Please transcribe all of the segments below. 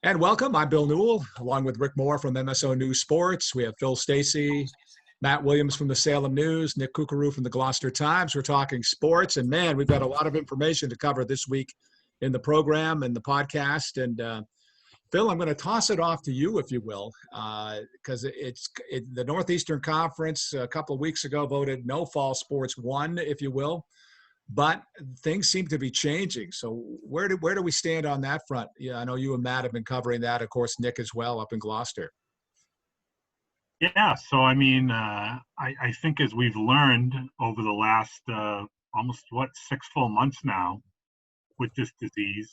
And welcome. I'm Bill Newell, along with Rick Moore from MSO News Sports. We have Phil Stacy, Matt Williams from the Salem News, Nick Kukaroo from the Gloucester Times. We're talking sports, and man, we've got a lot of information to cover this week in the program and the podcast. And Phil, I'm going to toss it off to you, if you will, because the Northeastern Conference a couple of weeks ago voted no fall sports one, if you will. But things seem to be changing. So where do we stand on that front? Yeah, I know you and Matt have been covering that. Of course, Nick as well up in Gloucester. Yeah, so I mean, I think as we've learned over the last almost 6 full months now with this disease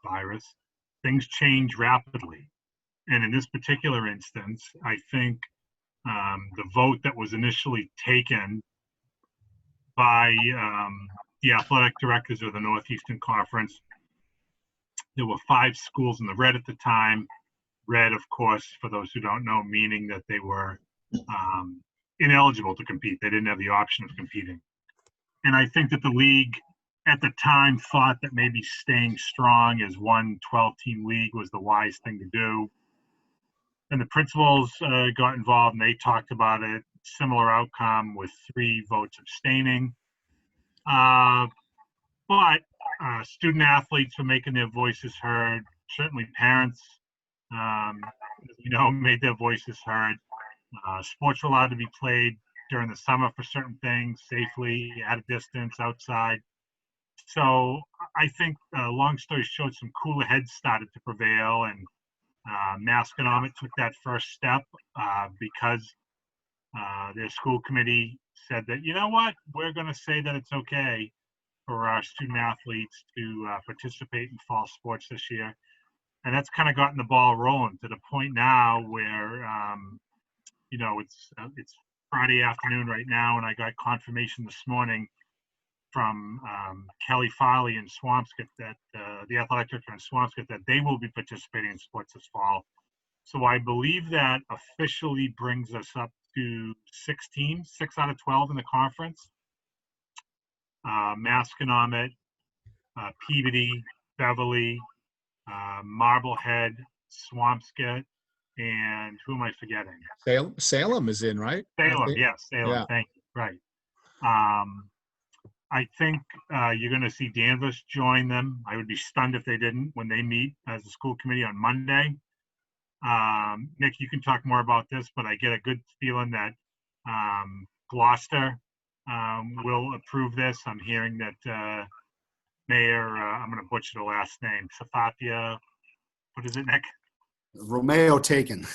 virus, things change rapidly. And in this particular instance, I think the vote that was initially taken by the athletic directors of the Northeastern Conference. There were 5 schools in the red at the time. Red, of course, for those who don't know, meaning that they were ineligible to compete. They didn't have the option of competing. And I think that the league at the time thought that maybe staying strong as one 12-team league was the wise thing to do. And the principals got involved and they talked about it. Similar outcome with 3 votes abstaining. But student athletes were making their voices heard. Certainly parents, made their voices heard. Sports were allowed to be played during the summer for certain things, safely, at a distance, outside. So I think, long story short, some cooler heads started to prevail, and Masconomet took that first step because their school committee said that, you know what, we're going to say that it's okay for our student athletes to participate in fall sports this year. And that's kind of gotten the ball rolling to the point now where, it's Friday afternoon right now, and I got confirmation this morning from Kelly Farley in Swampscott that the athletic director in Swampscott that they will be participating in sports this fall. So I believe that officially brings us up to 6 teams, 6 out of 12 in the conference. Masconomet, Peabody, Beverly, Marblehead, Swampscott, and who am I forgetting? Salem is in, right? Salem, yes, Salem. Yeah. Thank you. Right. I think you're going to see Danvers join them. I would be stunned if they didn't when they meet as a school committee on Monday. Nick, you can talk more about this, but I get a good feeling that Gloucester will approve this. I'm hearing that Mayor, I'm going to butcher the last name, Safatia, what is it, Nick? Romeo Taken.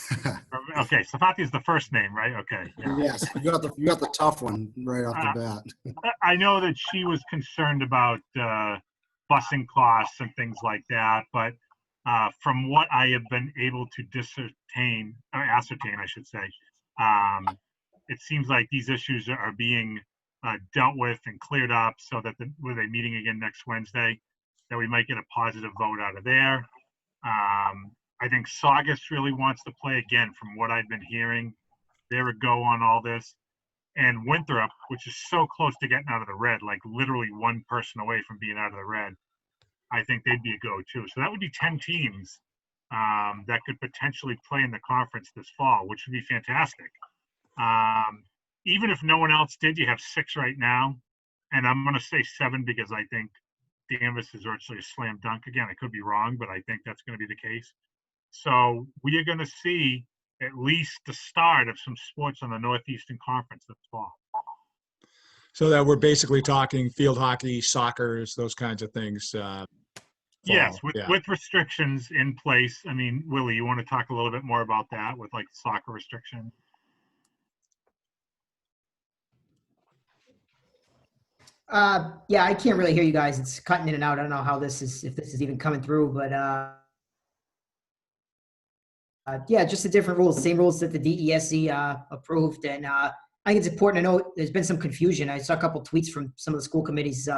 Okay, Safatia is the first name, right? Okay. Yeah. Yes, you got the tough one right off the bat. I know that she was concerned about busing costs and things like that, but from what I have been able to ascertain, I should say, it seems like these issues are being dealt with and cleared up so that with a meeting again next Wednesday, that we might get a positive vote out of there. I think Saugus really wants to play again, from what I've been hearing. They're a go on all this. And Winthrop, which is so close to getting out of the red, like literally one person away from being out of the red, I think they'd be a go too. So that would be 10 teams that could potentially play in the conference this fall, which would be fantastic. Even if no one else did, you have 6 right now. And I'm going to say 7 because I think Danvers is virtually a slam dunk. Again, I could be wrong, but I think that's going to be the case. So we are going to see at least the start of some sports on the Northeastern Conference this fall. So that we're basically talking field hockey, soccer, those kinds of things. Yes, with restrictions in place. I mean, Willie, you want to talk a little bit more about that with like soccer restrictions? Yeah, I can't really hear you guys. It's cutting in and out. I don't know how if this is even coming through, but yeah, just the different rules, same rules that the DESE approved. And I think it's important to note there's been some confusion. I saw a couple tweets from some of the school committees,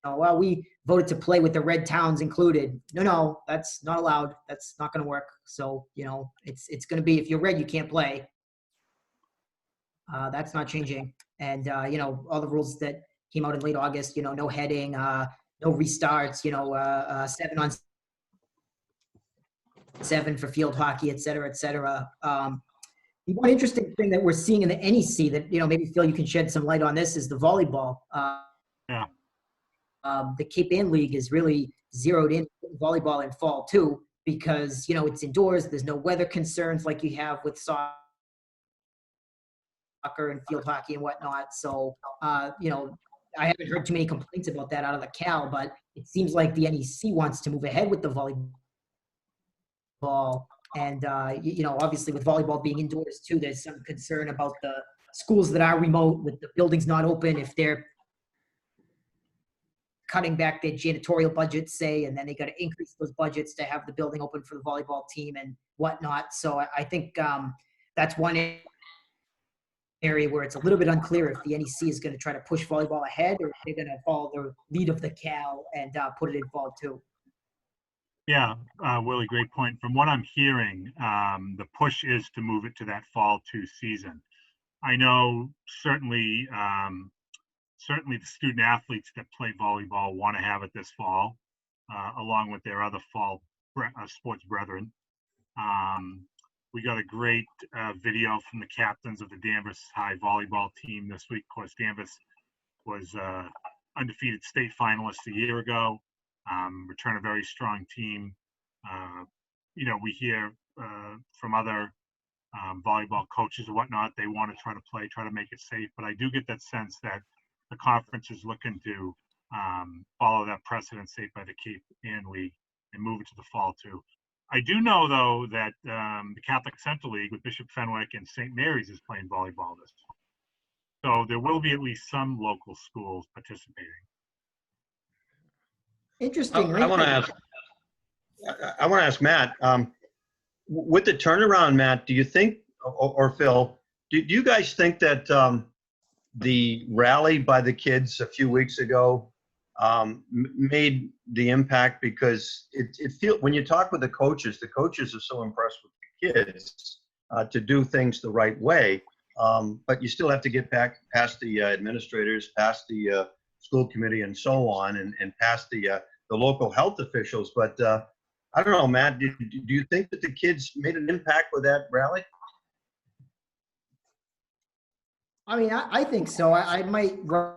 well, we voted to play with the red towns included. No, that's not allowed. That's not going to work. So, it's going to be, if you're red, you can't play. That's not changing. And, all the rules that came out in late August, no heading, no restarts, 7 on 7 for field hockey, et cetera, et cetera. The one interesting thing that we're seeing in the NEC that, maybe Phil, you can shed some light on this is the volleyball. Yeah. The Cape Ann League is really zeroed in volleyball in fall too, because, it's indoors. There's no weather concerns like you have with soccer and field hockey and whatnot. So, I haven't heard too many complaints about that out of the Cal, but it seems like the NEC wants to move ahead with the volleyball. And, obviously with volleyball being indoors too, there's some concern about the schools that are remote with the buildings not open, if they're cutting back their janitorial budgets, say, and then they got to increase those budgets to have the building open for the volleyball team and whatnot. So I think that's one area where it's a little bit unclear if the NEC is going to try to push volleyball ahead or if they're going to follow the lead of the Cal and put it in fall too. Yeah, Willie, great point. From what I'm hearing, the push is to move it to that fall 2 season. I know certainly the student athletes that play volleyball want to have it this fall, along with their other fall sports brethren. We got a great video from the captains of the Danvers High volleyball team this week. Of course, Danvers was undefeated state finalist a year ago. Return a very strong team. We hear from other volleyball coaches and whatnot, they want to try to make it safe. But I do get that sense that the conference is looking to follow that precedent set by the Cape Ann League and move it to the fall too. I do know though that the Catholic Central League with Bishop Fenwick and St. Mary's is playing volleyball this fall. So there will be at least some local schools participating. Interesting. I want to ask Matt, with the turnaround, Matt, do you think, or Phil, do you guys think that the rally by the kids a few weeks ago made the impact? Because it feels, when you talk with the coaches are so impressed with the kids to do things the right way. But you still have to get back past the administrators, past the school committee and so on, and past the local health officials. But I don't know, Matt, do you think that the kids made an impact with that rally? I mean, I think so. I might write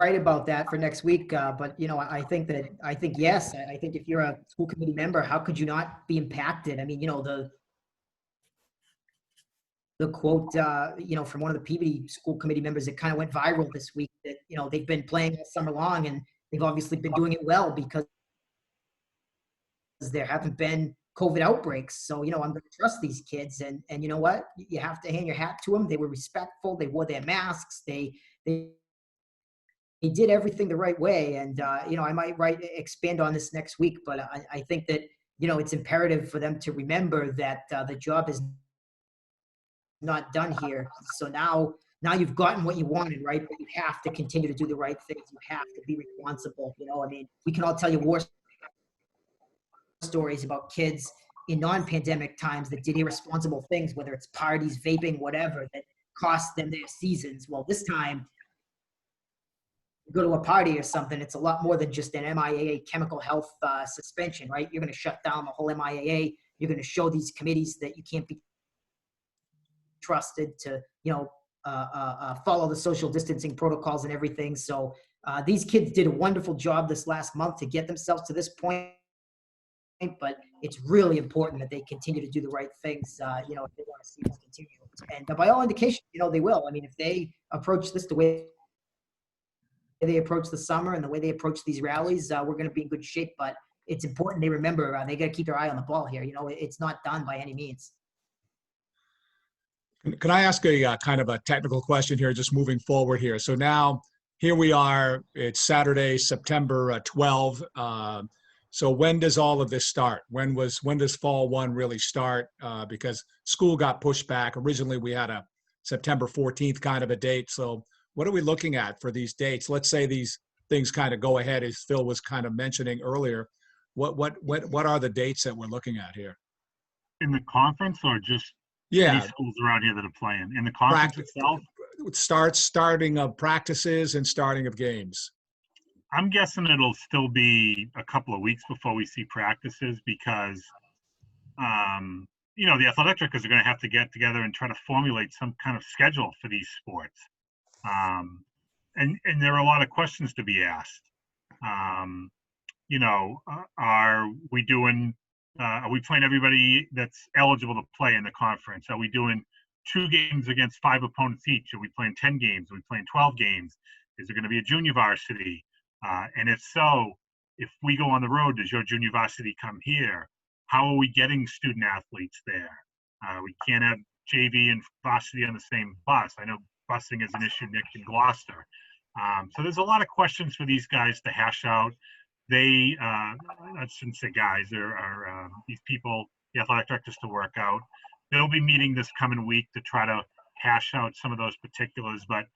about that for next week. But, I think yes. I think if you're a school committee member, how could you not be impacted? I mean, the quote, from one of the Peabody school committee members that kind of went viral this week that, they've been playing all summer long and they've obviously been doing it well because there haven't been COVID outbreaks. So, I'm going to trust these kids. And you know what? You have to hang your hat to them. They were respectful. They wore their masks. They did everything the right way. And, I might expand on this next week, but I think that, it's imperative for them to remember that the job is not done here. So now you've gotten what you wanted, right? But you have to continue to do the right things. You have to be responsible. I mean, we can all tell you war stories about kids in non-pandemic times that did irresponsible things, whether it's parties, vaping, whatever, that cost them their seasons. Well, this time, you go to a party or something, it's a lot more than just an MIAA chemical health suspension, right? You're going to shut down the whole MIAA. You're going to show these committees that you can't be trusted to, follow the social distancing protocols and everything. So these kids did a wonderful job this last month to get themselves to this point. But it's really important that they continue to do the right things, if they want to see this continue. And by all indications, they will. I mean, if they approach this the way they approach the summer and the way they approach these rallies, we're going to be in good shape. But it's important they remember they got to keep their eye on the ball here. It's not done by any means. Can I ask a kind of a technical question here, just moving forward here? So now here we are, it's Saturday, September 12. So when does all of this start? When does fall 1 really start? Because school got pushed back. Originally we had a September 14th kind of a date. So what are we looking at for these dates? Let's say these things kind of go ahead, as Phil was kind of mentioning earlier. What are the dates that we're looking at here? In the conference or just any schools around here that are playing? In the conference itself? Starting of practices and starting of games. I'm guessing it'll still be a couple of weeks before we see practices because, the athletic directors are going to have to get together and try to formulate some kind of schedule for these sports. And there are a lot of questions to be asked. Are we doing, are we playing everybody that's eligible to play in the conference? Are we doing 2 games against 5 opponents each? Are we playing 10 games? Are we playing 12 games? Is there going to be a junior varsity? And if so, if we go on the road, does your junior varsity come here? How are we getting student athletes there? We can't have JV and varsity on the same bus. I know busing is an issue, Nick, in Gloucester. So there's a lot of questions for these guys to hash out. They, I shouldn't say guys, there are these people, the athletic directors, to work out. They'll be meeting this coming week to try to hash out some of those particulars. But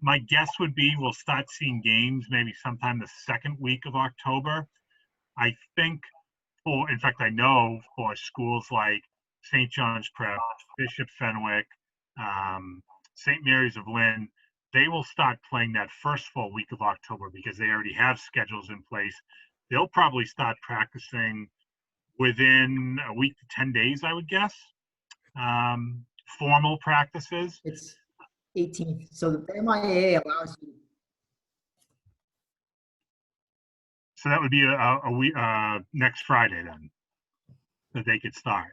my guess would be we'll start seeing games maybe sometime the second week of October. I think in fact, I know for schools like St. John's Prep, Bishop Fenwick, St. Mary's of Lynn, they will start playing that first full week of October because they already have schedules in place. They'll probably start practicing within a week to 10 days, I would guess. Formal practices. It's 18. So the MIA allows you. So that would be a week, next Friday then, that they could start.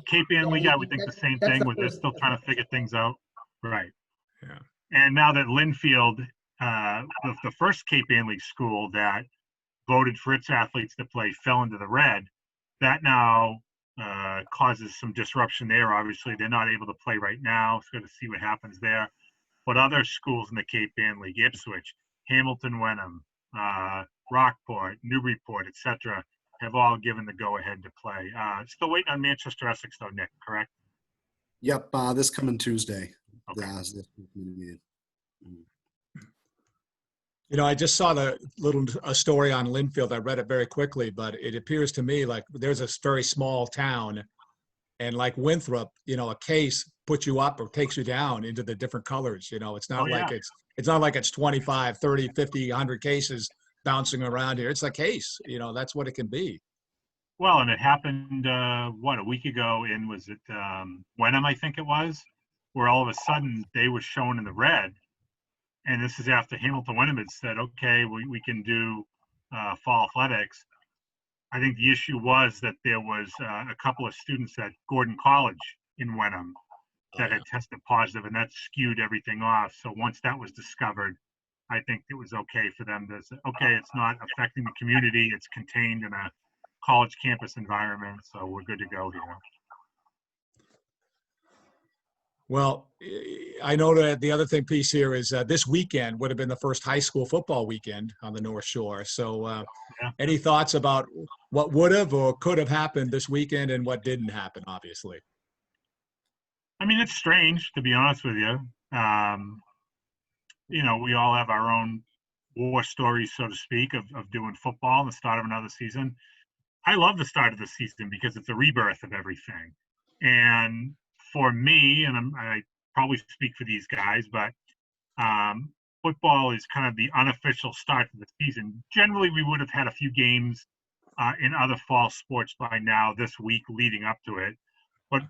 Cape Ann League, I would think the same thing, where they're still trying to figure things out. Right. Yeah. And now that Linfield, the first Cape Ann League school that voted for its athletes to play, fell into the red, that now causes some disruption there. Obviously, they're not able to play right now. So, to see what happens there. But other schools in the Cape Ann League, Ipswich, Hamilton Wenham, Rockport, Newburyport, etc., have all given the go-ahead to play. Still waiting on Manchester Essex, though, Nick, correct? Yep, this coming Tuesday. Okay. I just saw a story on Linfield. I read it very quickly, but it appears to me like there's a very small town, and like Winthrop, a case puts you up or takes you down into the different colors. It's not it's not like it's 25, 30, 50, 100 cases bouncing around here. It's a case, that's what it can be. Well, and it happened, a week ago was it Wenham, I think it was, where all of a sudden they were shown in the red. And this is after Hamilton Wenham had said, okay, we can do fall athletics. I think the issue was that there was a couple of students at Gordon College in Wenham that had tested positive, and that skewed everything off. So once that was discovered, I think it was okay for them to say, okay, it's not affecting the community. It's contained in a college campus environment, so we're good to go here. Well, I know that the other piece here is this weekend would have been the first high school football weekend on the North Shore. So any thoughts about what would have or could have happened this weekend and what didn't happen, obviously? I mean, it's strange, to be honest with you. We all have our own war stories, so to speak, of doing football and the start of another season. I love the start of the season because it's a rebirth of everything. And for me, and I probably speak for these guys, but football is kind of the unofficial start to the season. Generally, we would have had a few games in other fall sports by now this week leading up to it. But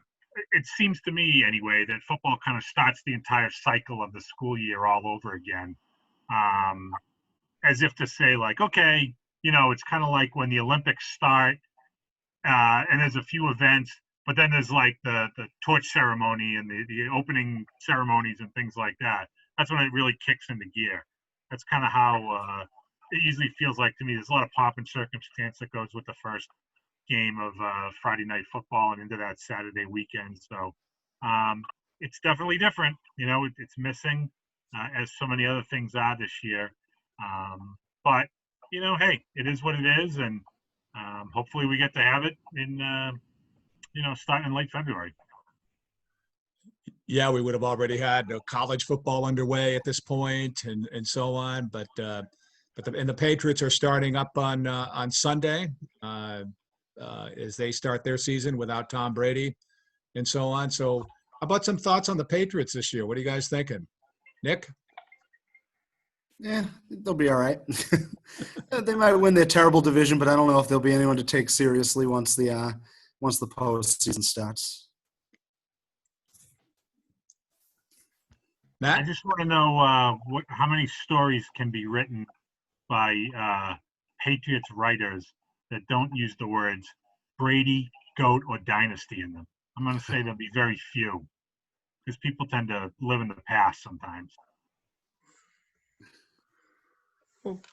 it seems to me, anyway, that football kind of starts the entire cycle of the school year all over again. As if to say, like, okay, it's kind of like when the Olympics start and there's a few events, but then there's like the torch ceremony and the opening ceremonies and things like that. That's when it really kicks into gear. That's kind of how it usually feels like to me. There's a lot of pomp and circumstance that goes with the first game of Friday night football and into that Saturday weekend. So it's definitely different. It's missing as so many other things are this year. But, hey, it is what it is. And hopefully we get to have it in, starting in late February. Yeah, we would have already had college football underway at this point and so on. But the Patriots are starting up on Sunday as they start their season without Tom Brady and so on. So how about some thoughts on the Patriots this year? What are you guys thinking? Nick? Yeah, they'll be all right. They might win their terrible division, but I don't know if there'll be anyone to take seriously once the postseason starts. I Matt? just want to know how many stories can be written by Patriots writers that don't use the words Brady, GOAT, or dynasty in them. I'm going to say there'll be very few because people tend to live in the past sometimes.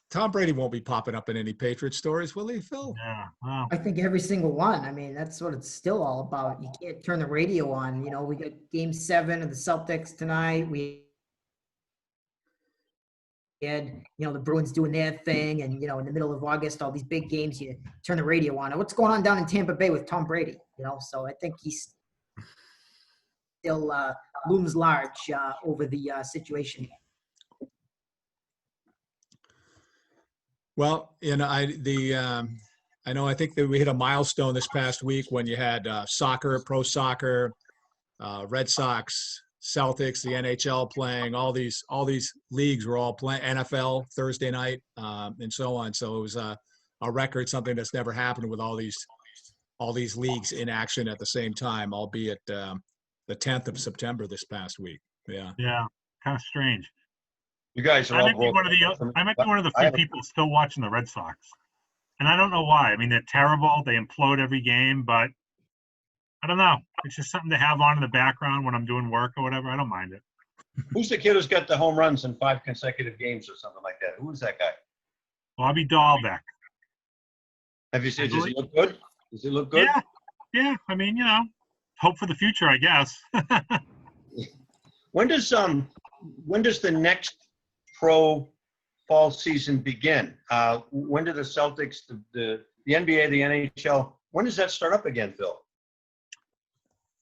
Tom Brady won't be popping up in any Patriot stories, will he, Phil? Yeah, well, I think every single one. I mean, that's what it's still all about. You can't turn the radio on. You know, we got Game 7 of the Celtics tonight. We had, the Bruins doing their thing, and in the middle of August, all these big games, you turn the radio on. And what's going on down in Tampa Bay with Tom Brady? So I think he's still looms large over the situation. Well, I think that we hit a milestone this past week when you had soccer, pro soccer, Red Sox, Celtics, the NHL playing. All these leagues were all playing. NFL Thursday night, and so on. So it was a record, something that's never happened with all these leagues in action at the same time, albeit the 10th of September this past week. Yeah. yeah, kind of strange. You guys are I all might be one of the few people still watching the Red Sox, and I don't know why. I mean, they're terrible. They implode every game, but I don't know. It's just something to have on in the background when I'm doing work or whatever. I don't mind it. Who's the kid who's got the home runs in 5 consecutive games or something like that? Who is that guy? Bobby Dahlbeck. Have you seen? Does he look good? Does he look good? Yeah. I mean, hope for the future, I guess. When does the next pro fall season begin? When do the Celtics, the NBA, the NHL, when does that start up again, Phil?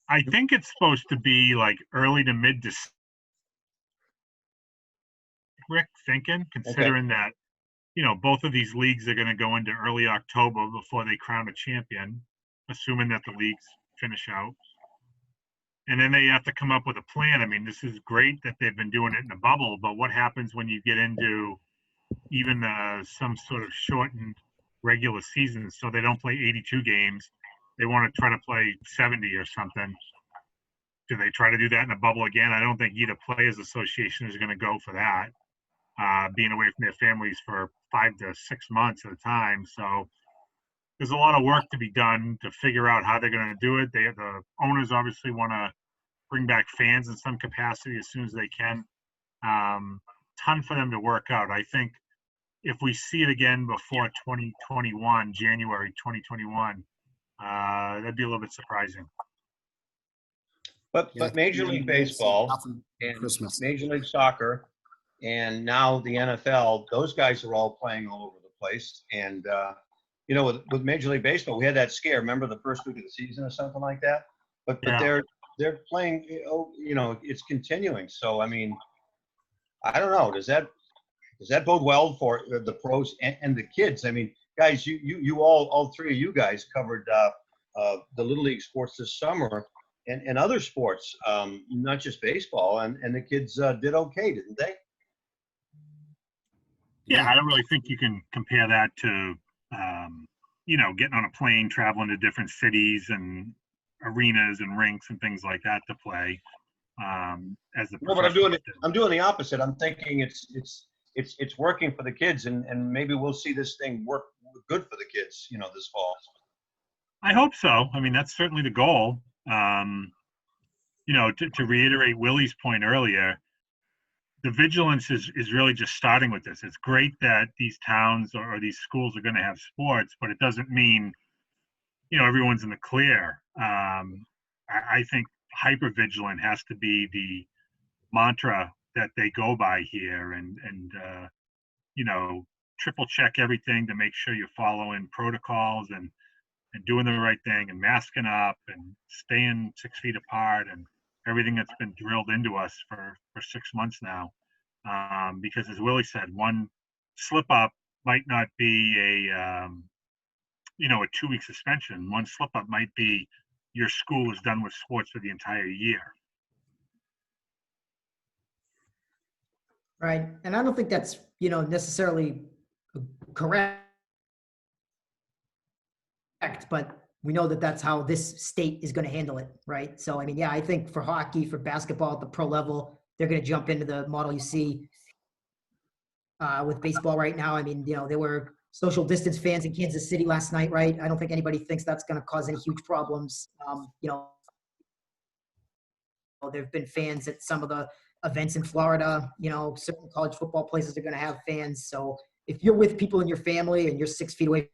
I think it's supposed to be like early to mid December. Rick thinking, considering that, both of these leagues are going to go into early October before they crown a champion, assuming that the leagues finish out. And then they have to come up with a plan. I mean, this is great that they've been doing it in a bubble, but what happens when you get into even some sort of shortened regular season? So they don't play 82 games. They want to try to play 70 or something. Do they try to do that in a bubble again? I don't think either players association is going to go for that, being away from their families for 5 to 6 months at a time. So there's a lot of work to be done to figure out how they're going to do it. The owners obviously want to bring back fans in some capacity as soon as they can. Ton for them to work out. I think if we see it again before 2021, January 2021, that'd be a little bit surprising. But Major League Baseball and Christmas. Major League Soccer and now the NFL, those guys are all playing all over the place. And with Major League Baseball, we had that scare. Remember the first week of the season or something like that? But they're playing. It's continuing. So I mean, I don't know. Does that bode well for the pros and the kids? I mean, guys, you all three of you guys covered the Little League sports this summer and other sports, not just baseball. And the kids did okay, didn't they? Yeah, I don't really think you can compare that to, getting on a plane, traveling to different cities and arenas and rinks and things like that to play. As the no, but I'm doing the opposite. I'm thinking it's working for the kids, and maybe we'll see this thing work good for the kids, this fall. I hope so. I mean, that's certainly the goal. To reiterate Willie's point earlier, the vigilance is really just starting with this. It's great that these towns or these schools are going to have sports, but it doesn't mean, everyone's in the clear. I think hypervigilant has to be the mantra that they go by here, and triple check everything to make sure you're following protocols and doing the right thing and masking up and staying 6 feet apart and everything that's been drilled into us for 6 months now. Because as Willie said, one slip up might not be a 2-week suspension. One slip up might be your school is done with sports for the entire year. Right. And I don't think that's, necessarily correct, but we know that that's how this state is going to handle it. Right. So, I mean, yeah, I think for hockey, for basketball at the pro level, they're going to jump into the model you see with baseball right now. I mean, there were social distance fans in Kansas City last night, right? I don't think anybody thinks that's going to cause any huge problems. There have been fans at some of the events in Florida. Certain college football places are going to have fans. So if you're with people in your family and you're 6 feet away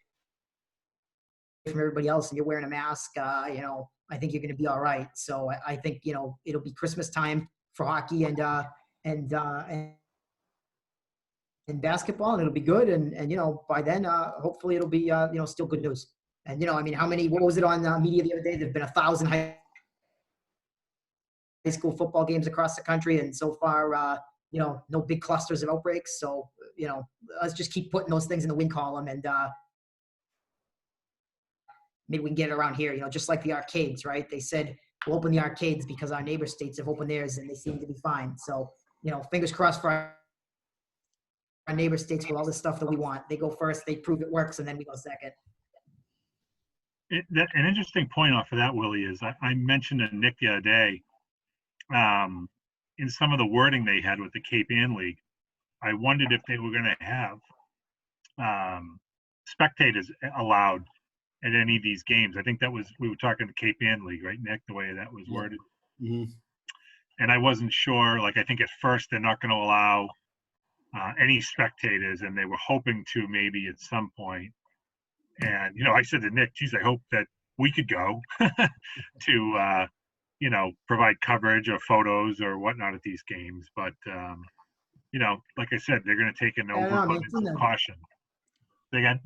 from everybody else and you're wearing a mask, I think you're going to be all right. So I think, it'll be Christmas time for hockey and basketball, and it'll be good. And by then, hopefully it'll be, still good news. And, I mean, what was it on media the other day? There've been 1,000 high school football games across the country. And so far, no big clusters of outbreaks. So, let's just keep putting those things in the win column, and maybe we can get it around here, just like the arcades, right? They said, we'll open the arcades because our neighbor states have opened theirs and they seem to be fine. So, fingers crossed for our neighbor states with all this stuff that we want. They go first, they prove it works, and then we go second. An interesting point off of that, Willie, is I mentioned to Nick the other day, in some of the wording they had with the Cape Ann League, I wondered if they were going to have spectators allowed at any of these games. I think we were talking the Cape Ann League, right, Nick, the way that was worded. Mm-hmm. And I wasn't sure, like, I think at first they're not going to allow any spectators, and they were hoping to maybe at some point. And, I said to Nick, geez, I hope that we could go to, provide coverage or photos or whatnot at these games. But, like I said, they're going to take an overabundance of caution. Again,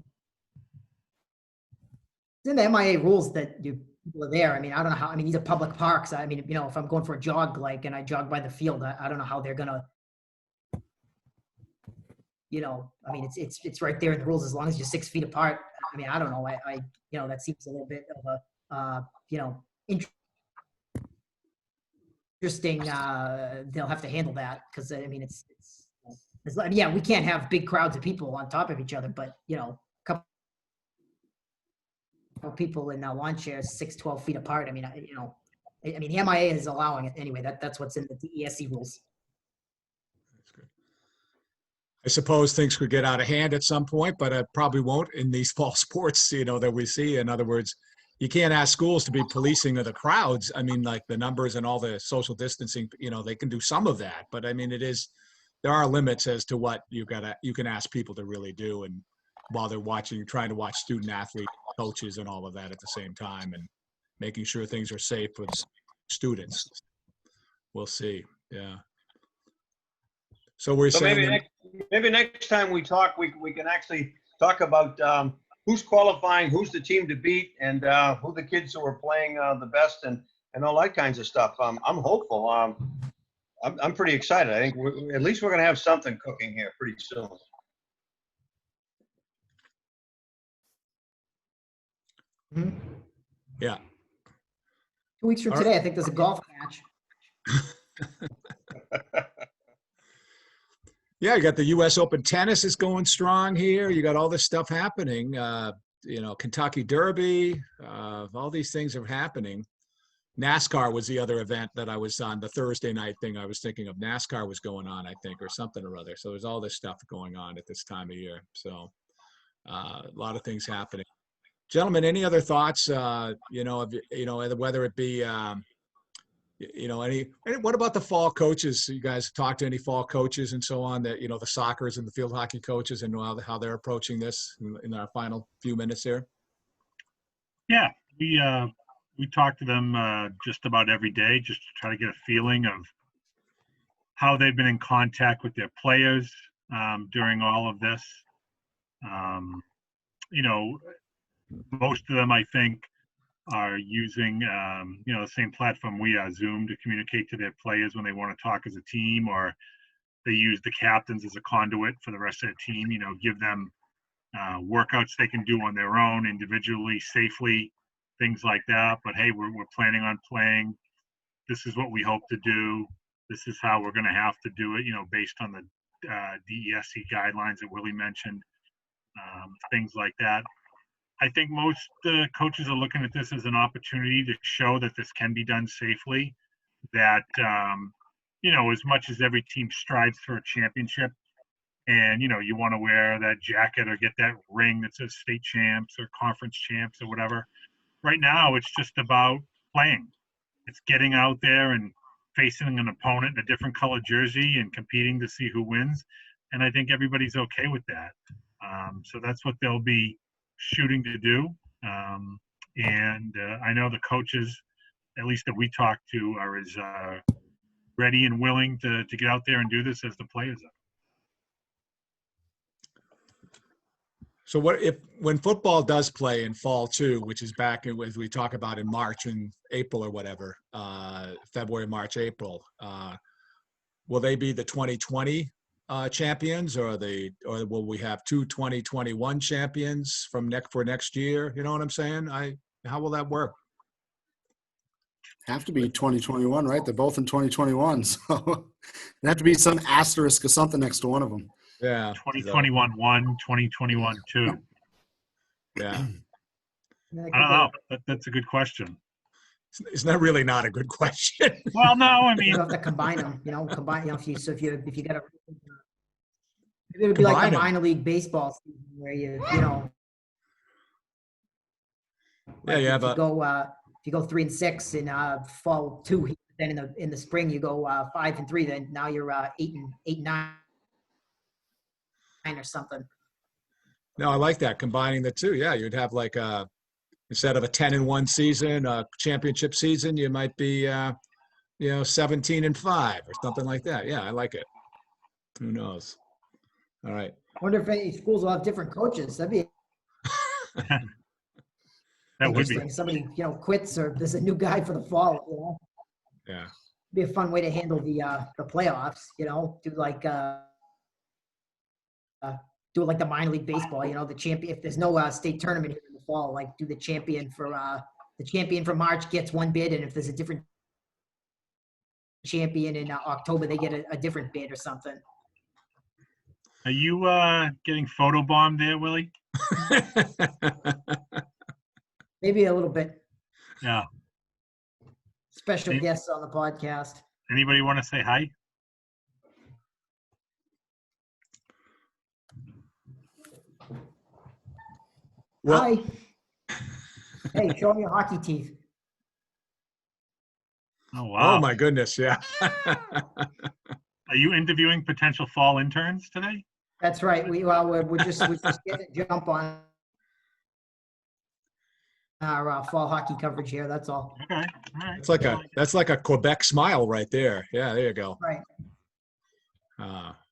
it's in the MIA rules that people are there. I mean, I don't know how. I mean, these are public parks. I mean, if I'm going for a jog, and I jog by the field, I don't know how they're gonna. I mean, it's right there in the rules as long as you're 6 feet apart. I mean, I don't know. I that seems a little bit of a interesting. They'll have to handle that because I mean, it's we can't have big crowds of people on top of each other, but a couple people in lawn chairs 12 feet apart. I mean, the MIA is allowing it anyway. That's what's in the DESC rules. That's good. I suppose things could get out of hand at some point, but it probably won't in these fall sports, that we see. In other words, you can't ask schools to be policing of the crowds. I mean, like the numbers and all the social distancing, they can do some of that, but I mean, there are limits as to what you can ask people to really do. And while they're trying to watch student athlete coaches and all of that at the same time, and making sure things are safe for the students. We'll see. Yeah. So we're saying maybe next time we talk, we can actually talk about who's qualifying, who's the team to beat, and who the kids who are playing the best, and all that kinds of stuff. I'm hopeful. I'm pretty excited. I think at least we're going to have something cooking here pretty soon. Mm-hmm. Yeah. 2 weeks from today, I think there's a golf match. Yeah, you got the U.S. Open tennis is going strong here. You got all this stuff happening. Kentucky Derby. All these things are happening. NASCAR was the other event that I was on, the Thursday night thing I was thinking of. NASCAR was going on, I think, or something or other. So there's all this stuff going on at this time of year. So a lot of things happening. Gentlemen, any other thoughts? Whether it be, what about the fall coaches? You guys talk to any fall coaches and so on that, the soccers and the field hockey coaches, and how they're approaching this in our final few minutes here? Yeah, we talk to them just about every day, just to try to get a feeling of how they've been in contact with their players during all of this. Most of them, I think, are using, the same platform we are, Zoom, to communicate to their players when they want to talk as a team, or they use the captains as a conduit for the rest of the team, give them workouts they can do on their own, individually, safely, things like that. But hey, we're planning on playing. This is what we hope to do. This is how we're going to have to do it, based on the DESE guidelines that Willie mentioned, things like that. I think most coaches are looking at this as an opportunity to show that this can be done safely, that, as much as every team strives for a championship and, you want to wear that jacket or get that ring that says state champs or conference champs or whatever, right now it's just about playing. It's getting out there and facing an opponent in a different color jersey and competing to see who wins. And I think everybody's okay with that. So that's what they'll be shooting to do. And I know the coaches, at least that we talk to, are as ready and willing to get out there and do this as the players are. So when football does play in fall too, which is back in, as we talk about in March and April or whatever, February, March, April, will they be the 2020 champions, or will we have two 2021 champions for next year? You know what I'm saying? How will that work? Have to be 2021, right? They're both in 2021, so there have to be some asterisk or something next to one of them. Yeah. 2021 1, 2021 2. Yeah. I don't know. That's a good question. It's not really not a good question. Well, no, I mean, You have to combine them, if you got to, it would be like Combine the 'em. minor league baseball season where Yeah, you have if you go 3-6 in fall 2, then in the spring you go 5-3, then now you're 8-9 or something. No, I like that, combining the two. Yeah, you'd have like instead of a 10-1 season, a championship season, you might be 17-5 or something like that. Yeah, I like it. Who knows? All right. I wonder if any schools will have different coaches. That'd be that would be. interesting. Somebody quits, or there's a new guy for the fall. Yeah. Be a fun way to handle the playoffs. Do like the minor league baseball. The champion. If there's no state tournament here in the fall, like do the champion for March gets one bid, and if there's a different champion in October, they get a different bid or something. Are you getting photobombed there, Willie? Maybe a little bit. Yeah. Special guests on the podcast. Anybody want to say hi? Well, Hi. Hey, show me your hockey teeth. Oh, wow. oh my goodness, yeah. Are you interviewing potential fall interns today? That's right. We're just getting a jump on our fall hockey coverage here. That's all. Okay. All right. That's like a Quebec smile right there. Yeah, there you go. Right.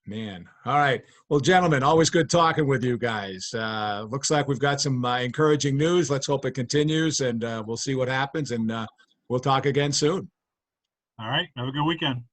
Man. All right. Well, gentlemen, always good talking with you guys. Looks like we've got some encouraging news. Let's hope it continues, and we'll see what happens, and we'll talk again soon. All right. Have a good weekend.